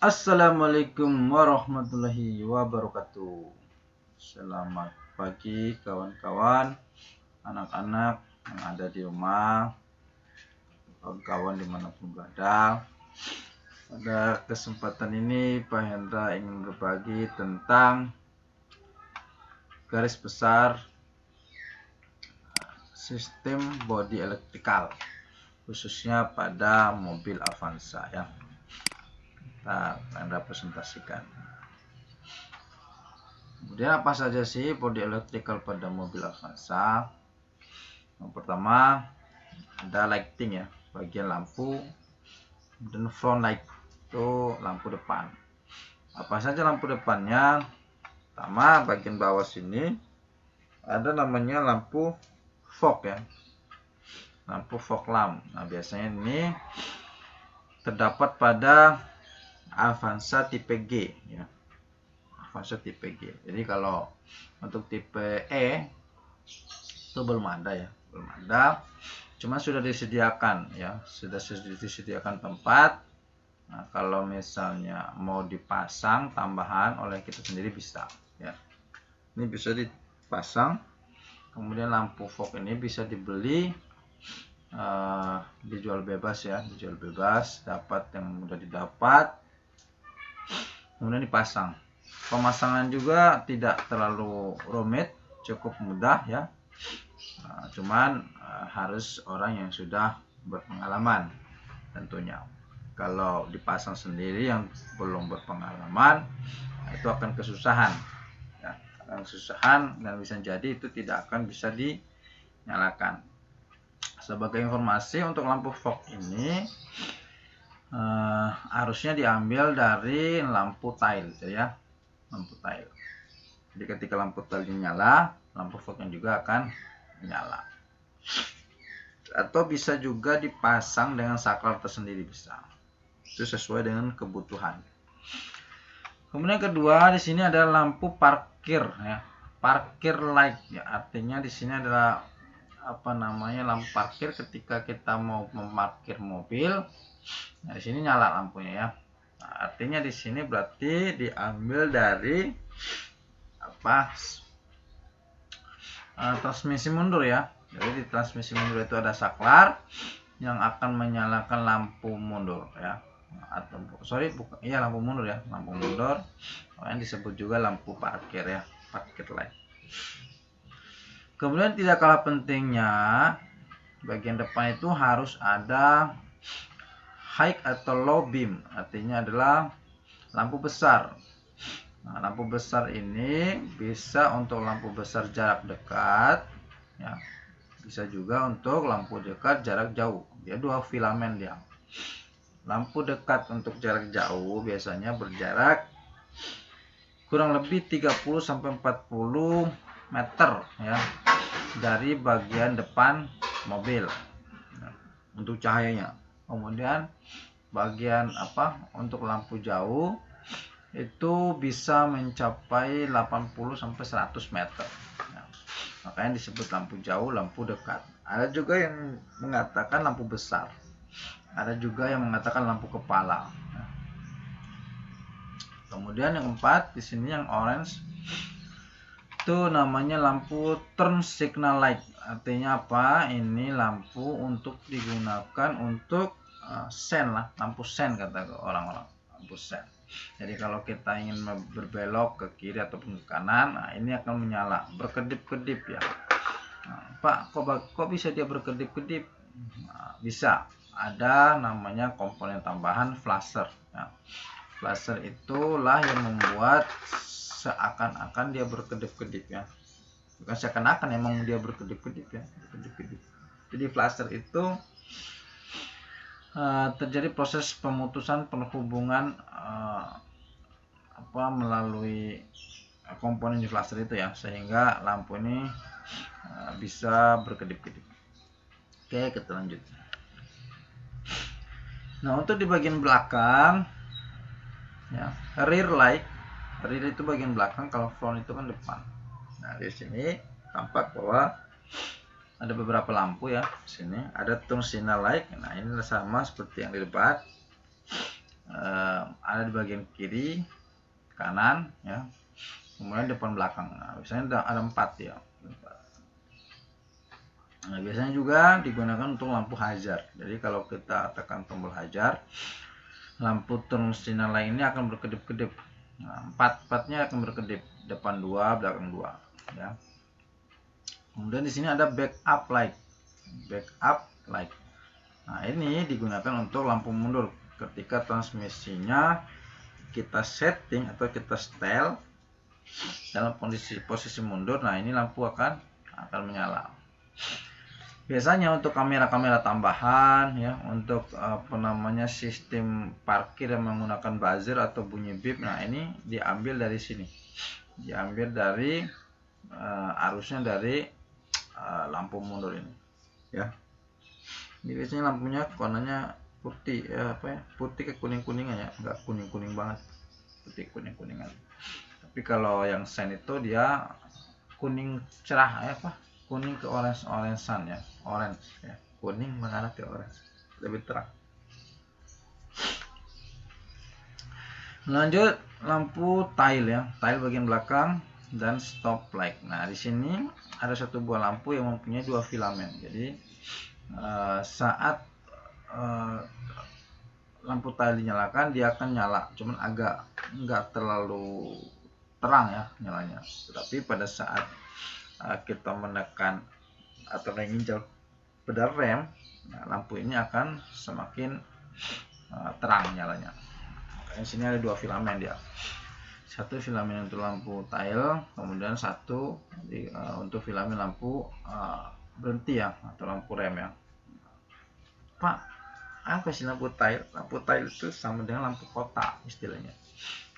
Assalamualaikum warahmatullahi wabarakatuh. Selamat pagi kawan-kawan, anak-anak yang ada di rumah, kawan-kawan dimanapun berada. Pada kesempatan ini Pak Hendra ingin berbagi tentang garis besar sistem body elektrikal, khususnya pada mobil Avanza ya. Kita Hendra presentasikan. Kemudian apa saja sih body electrical pada mobil Avanza? Yang pertama ada lighting ya, bagian lampu, dan front light itu lampu depan. Apa saja lampu depannya? Pertama, bagian bawah sini ada namanya lampu fog ya, lampu fog lamp. Nah, biasanya ini terdapat pada Avanza tipe G ya, Avanza tipe G. Jadi kalau untuk tipe E itu belum ada ya, belum ada. Cuma sudah disediakan ya, sudah disediakan tempat. Nah, kalau misalnya mau dipasang tambahan oleh kita sendiri bisa ya. Ini bisa dipasang. Kemudian lampu fog ini bisa dibeli, dijual bebas ya, dijual bebas, dapat yang mudah didapat. Kemudian dipasang. Pemasangan juga tidak terlalu rumit, cukup mudah ya. Cuman harus orang yang sudah berpengalaman tentunya. Kalau dipasang sendiri yang belum berpengalaman, itu akan kesusahan ya, akan kesusahan dan bisa jadi itu tidak akan bisa dinyalakan. Sebagai informasi, untuk lampu fog ini harusnya diambil dari lampu tail ya, lampu tail. Jadi ketika lampu tail nyala, lampu fognya juga akan menyala. Atau bisa juga dipasang dengan saklar tersendiri, bisa. Itu sesuai dengan kebutuhan. Kemudian kedua, di sini ada lampu parkir ya, parkir light ya. Artinya di sini adalah apa namanya, lampu parkir ketika kita mau memarkir mobil. Nah, di sini nyala lampunya ya. Nah, artinya di sini berarti diambil dari apa, transmisi mundur ya. Jadi di transmisi mundur itu ada saklar yang akan menyalakan lampu mundur ya, atau bukan, iya lampu mundur ya, lampu mundur yang disebut juga lampu parkir ya, parkir light. Kemudian tidak kalah pentingnya, bagian depan itu harus ada high atau low beam, artinya adalah lampu besar. Nah, lampu besar ini bisa untuk lampu besar jarak dekat ya, bisa juga untuk lampu dekat jarak jauh. Dia dua filamen dia. Lampu dekat untuk jarak jauh biasanya berjarak kurang lebih 30 sampai 40 meter ya dari bagian depan mobil untuk cahayanya. Kemudian bagian untuk lampu jauh itu bisa mencapai 80 sampai 100 meter. Makanya disebut lampu jauh, lampu dekat. Ada juga yang mengatakan lampu besar. Ada juga yang mengatakan lampu kepala. Kemudian yang keempat, di sini yang orange itu namanya lampu turn signal light. Artinya apa? Ini lampu untuk digunakan untuk sen lah, lampu sen kata orang-orang, lampu sen. Jadi kalau kita ingin berbelok ke kiri ataupun ke kanan, nah ini akan menyala, berkedip-kedip ya. Nah, Pak, kok bisa dia berkedip-kedip? Nah, bisa, ada namanya komponen tambahan flasher. Nah, flasher itulah yang membuat seakan-akan dia berkedip-kedip ya. Bukan seakan-akan, emang dia berkedip-kedip ya, berkedip-kedip. Jadi flasher itu terjadi proses pemutusan penghubungan melalui komponen di flasher itu ya, sehingga lampu ini bisa berkedip-kedip. Oke, kita lanjut. Nah, untuk di bagian belakang ya, rear light, rear itu bagian belakang, kalau front itu kan depan. Nah, di sini tampak bahwa ada beberapa lampu ya. Di sini ada turn signal light. Nah, ini sama seperti yang di depan. ada di bagian kiri, kanan ya, kemudian depan belakang. Nah, biasanya ada 4 ya. Nah, biasanya juga digunakan untuk lampu hazard. Jadi kalau kita tekan tombol hazard, lampu turun sinyal lainnya akan berkedip-kedip. Nah, 4-4-nya akan berkedip, depan 2, belakang 2 ya. Kemudian di sini ada backup light. Backup light. Nah, ini digunakan untuk lampu mundur ketika transmisinya kita setting atau kita setel dalam posisi mundur. Nah, ini lampu akan menyala. Biasanya untuk kamera-kamera tambahan ya, untuk sistem parkir yang menggunakan buzzer atau bunyi beep. Nah, ini diambil dari sini. Diambil dari arusnya dari lampu mundur ini ya. Ini biasanya lampunya warnanya putih ya, putih ke kuning-kuningan ya, enggak kuning-kuning banget, putih kuning-kuningan. Tapi kalau yang shine itu dia kuning cerah ya, kuning ke orange-orangean ya, orange ya, kuning mengarah ke orange, lebih terang. Lanjut lampu tail ya, tail bagian belakang dan stop light. Nah, di sini ada satu buah lampu yang mempunyai 2 filamen. Jadi saat lampu tail dinyalakan, dia akan nyala, cuman agak enggak terlalu terang ya nyalanya. Tetapi pada saat kita menekan atau menginjak pedal rem, nah, lampu ini akan semakin terang nyalanya. Di sini ada 2 filamen dia. Satu filamen untuk lampu tail, kemudian satu untuk filamen lampu berhenti ya, atau lampu rem ya. Pak, apa sih lampu tail? Lampu tail itu sama dengan lampu kotak istilahnya.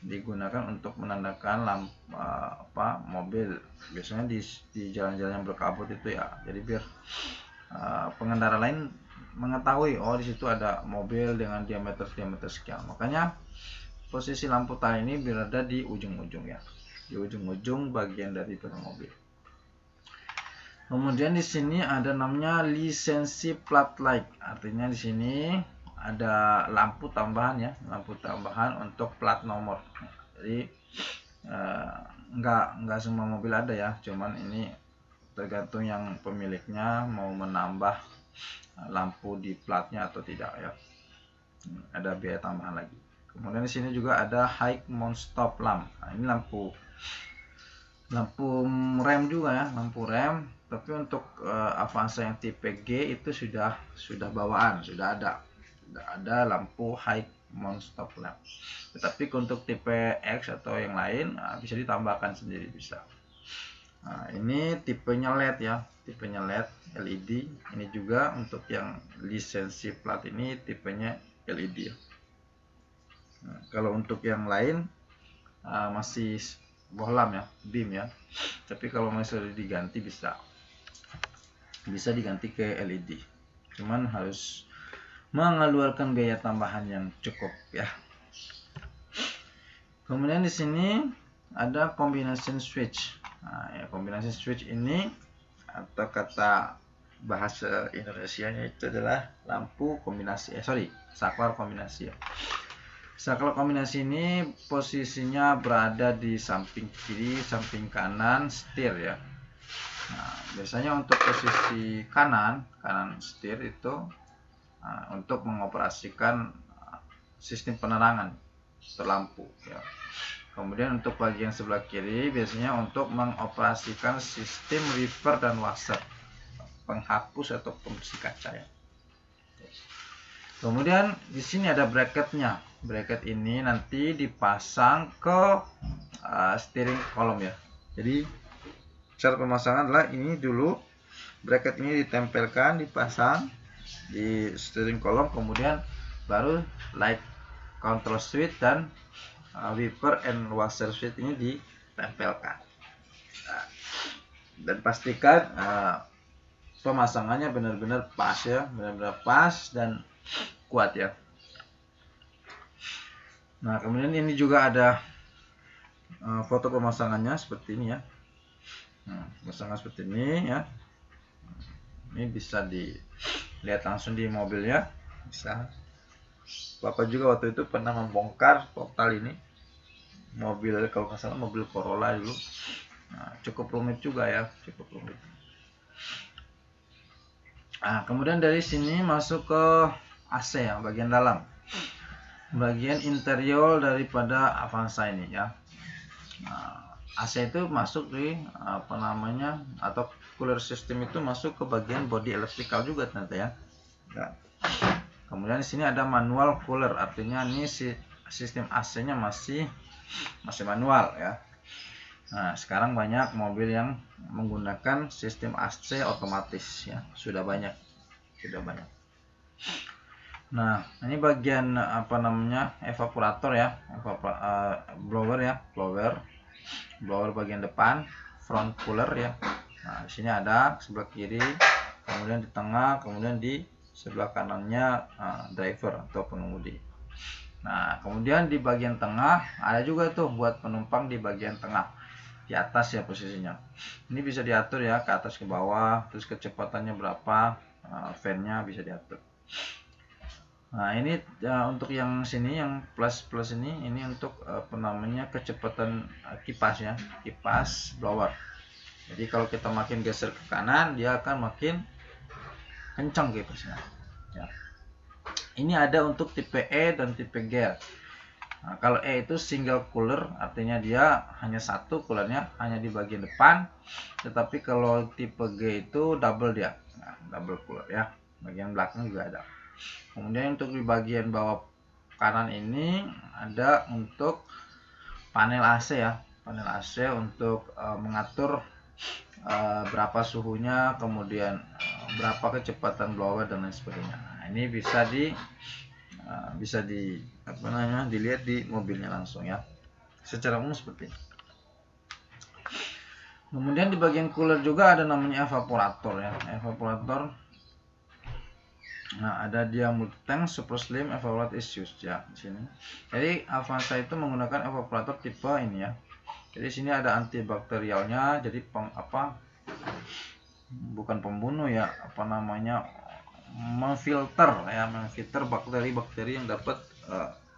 Digunakan untuk menandakan lampu mobil. Biasanya di jalan-jalan yang berkabut itu ya. Jadi biar pengendara lain mengetahui, oh di situ ada mobil dengan diameter sekian. Makanya posisi lampu tail ini berada di ujung-ujung ya, di ujung-ujung bagian dari mobil. Kemudian di sini ada namanya lisensi plat light. Artinya di sini ada lampu tambahan ya, lampu tambahan untuk plat nomor. Jadi enggak semua mobil ada ya, cuman ini tergantung yang pemiliknya mau menambah lampu di platnya atau tidak ya. Ada biaya tambahan lagi. Kemudian di sini juga ada high mount stop lamp. Nah, ini lampu rem juga ya, lampu rem. Tapi untuk Avanza yang tipe G itu sudah bawaan, sudah ada lampu high mount stop lamp. Tetapi untuk tipe X atau yang lain bisa ditambahkan sendiri bisa. Nah, ini tipenya LED ya, tipenya LED. Ini juga untuk yang lisensi plat ini tipenya LED ya. Nah, kalau untuk yang lain masih bohlam ya, beam ya. Tapi kalau masih diganti bisa diganti ke LED. Cuman harus mengeluarkan biaya tambahan yang cukup ya. Kemudian di sini ada combination switch. Nah, ya, combination switch ini atau kata bahasa Indonesianya itu adalah lampu kombinasi saklar kombinasi ya. Saklar kombinasi ini posisinya berada di samping kiri, samping kanan setir ya. Nah, biasanya untuk posisi kanan setir itu untuk mengoperasikan sistem penerangan lampu ya. Kemudian untuk bagian sebelah kiri biasanya untuk mengoperasikan sistem wiper dan washer, penghapus atau pembersih kaca ya. Kemudian di sini ada bracketnya. Bracket ini nanti dipasang ke steering column ya. Jadi cara pemasangan adalah ini dulu, bracket ini ditempelkan, dipasang di steering column, kemudian baru light control switch dan wiper and washer switch ini ditempelkan. Dan pastikan pemasangannya benar-benar pas ya, benar-benar pas dan kuat ya. Nah, kemudian ini juga ada foto pemasangannya seperti ini ya. Nah, pemasangan seperti ini ya. Ini bisa dilihat langsung di mobilnya, bisa. Bapak juga waktu itu pernah membongkar total ini mobil, kalau nggak salah mobil Corolla dulu. Nah, cukup rumit juga ya, cukup rumit. Nah, kemudian dari sini masuk ke AC ya, bagian dalam, bagian interior daripada Avanza ini ya. Nah, AC itu masuk di apa namanya, atau cooler system itu masuk ke bagian body elektrikal juga ternyata ya. Nah, kemudian di sini ada manual cooler, artinya ini sistem AC-nya masih manual ya. Nah, sekarang banyak mobil yang menggunakan sistem AC otomatis ya, sudah banyak. Nah, ini bagian apa namanya, evaporator ya, blower ya, blower bagian depan, front cooler ya. Nah, di sini ada sebelah kiri, kemudian di tengah, kemudian di sebelah kanannya driver atau pengemudi. Nah, kemudian di bagian tengah ada juga tuh buat penumpang di bagian tengah, di atas ya posisinya. Ini bisa diatur ya, ke atas ke bawah, terus kecepatannya berapa, fan-nya bisa diatur. Nah, ini untuk yang sini, yang plus ini untuk apa namanya, kecepatan kipas ya, kipas blower. Jadi kalau kita makin geser ke kanan, dia akan makin kencang kipasnya ya. Ini ada untuk tipe E dan tipe G. Nah, kalau E itu single cooler, artinya dia hanya satu coolernya, hanya di bagian depan. Tetapi kalau tipe G itu double dia, nah, double cooler ya, bagian belakang juga ada. Kemudian untuk di bagian bawah kanan ini ada untuk panel AC ya, panel AC untuk mengatur berapa suhunya, kemudian berapa kecepatan blower dan lain sebagainya. Nah, ini bisa di apa namanya, dilihat di mobilnya langsung ya, secara umum seperti ini. Kemudian di bagian cooler juga ada namanya evaporator ya, evaporator. Nah, ada dia multi-tank super slim evaporate is used ya di sini. Jadi Avanza itu menggunakan evaporator tipe ini ya. Jadi sini ada antibakterialnya, jadi bukan pembunuh ya, apa namanya, memfilter ya, memfilter bakteri-bakteri yang dapat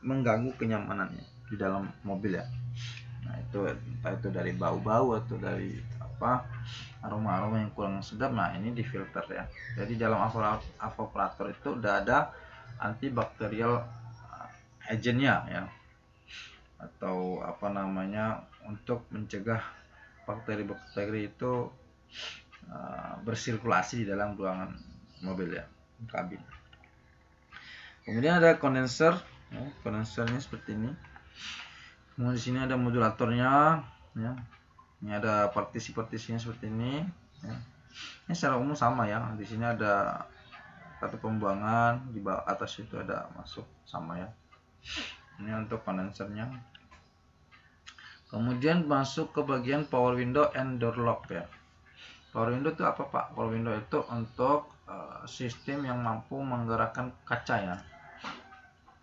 mengganggu kenyamanannya di dalam mobil ya. Nah, itu entah itu dari bau-bau atau dari apa, aroma-aroma yang kurang sedap. Nah, ini difilter ya. Jadi dalam evaporator itu udah ada antibakterial agentnya ya, atau apa namanya, untuk mencegah bakteri-bakteri itu bersirkulasi di dalam ruangan mobil ya, kabin. Kemudian ada kondenser ya, kondensernya seperti ini. Kemudian di sini ada modulatornya ya. Ini ada partisi-partisinya seperti ini ya. Ini secara umum sama ya. Di sini ada satu pembuangan, di bawah atas itu ada masuk, sama ya. Ini untuk kondensernya. Kemudian masuk ke bagian power window and door lock ya. Power window itu apa Pak? Power window itu untuk sistem yang mampu menggerakkan kaca ya,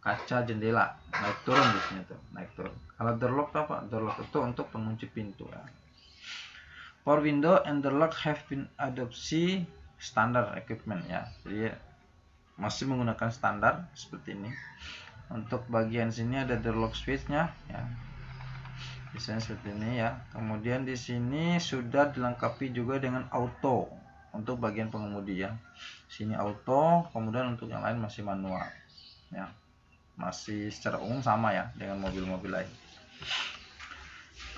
kaca jendela, naik turun di sini tuh, naik turun. Kalau door lock apa? Door lock itu untuk pengunci pintu ya. Power window and door lock have been adopsi standard equipment ya. Jadi masih menggunakan standar seperti ini. Untuk bagian sini ada door lock switch-nya ya. Biasanya seperti ini ya. Kemudian di sini sudah dilengkapi juga dengan auto untuk bagian pengemudi ya. Sini auto, kemudian untuk yang lain masih manual ya. Masih secara umum sama ya dengan mobil-mobil lain.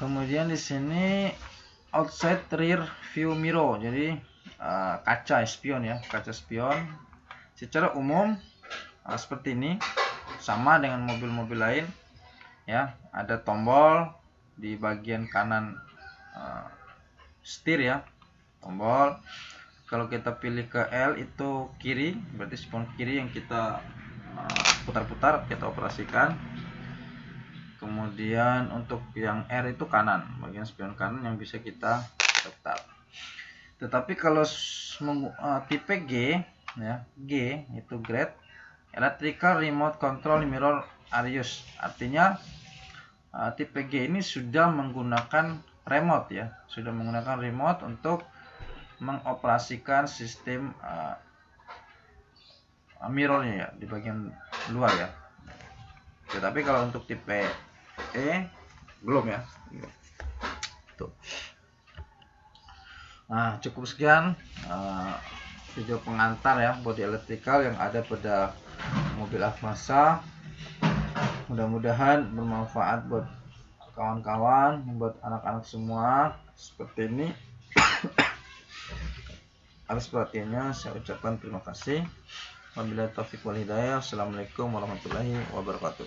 Kemudian di sini outside rear view mirror, jadi kaca spion ya, kaca spion. Secara umum seperti ini, sama dengan mobil-mobil lain ya. Ada tombol di bagian kanan setir ya, tombol. Kalau kita pilih ke L itu kiri, berarti spion kiri yang kita putar-putar, kita operasikan. Kemudian untuk yang R itu kanan, bagian spion kanan yang bisa kita setup. Tetapi kalau tipe G ya, G itu grade electrical remote control mirror are used. Artinya tipe G ini sudah menggunakan remote ya, sudah menggunakan remote untuk mengoperasikan sistem mirrornya ya, di bagian luar ya. Tetapi kalau untuk tipe E belum ya. Tuh. Nah, cukup sekian video pengantar ya body electrical yang ada pada mobil Avanza. Mudah-mudahan bermanfaat buat kawan-kawan, buat anak-anak semua. Seperti ini. Atas perhatiannya saya ucapkan terima kasih. Wabillahi taufiq wal hidayah. Assalamualaikum warahmatullahi wabarakatuh.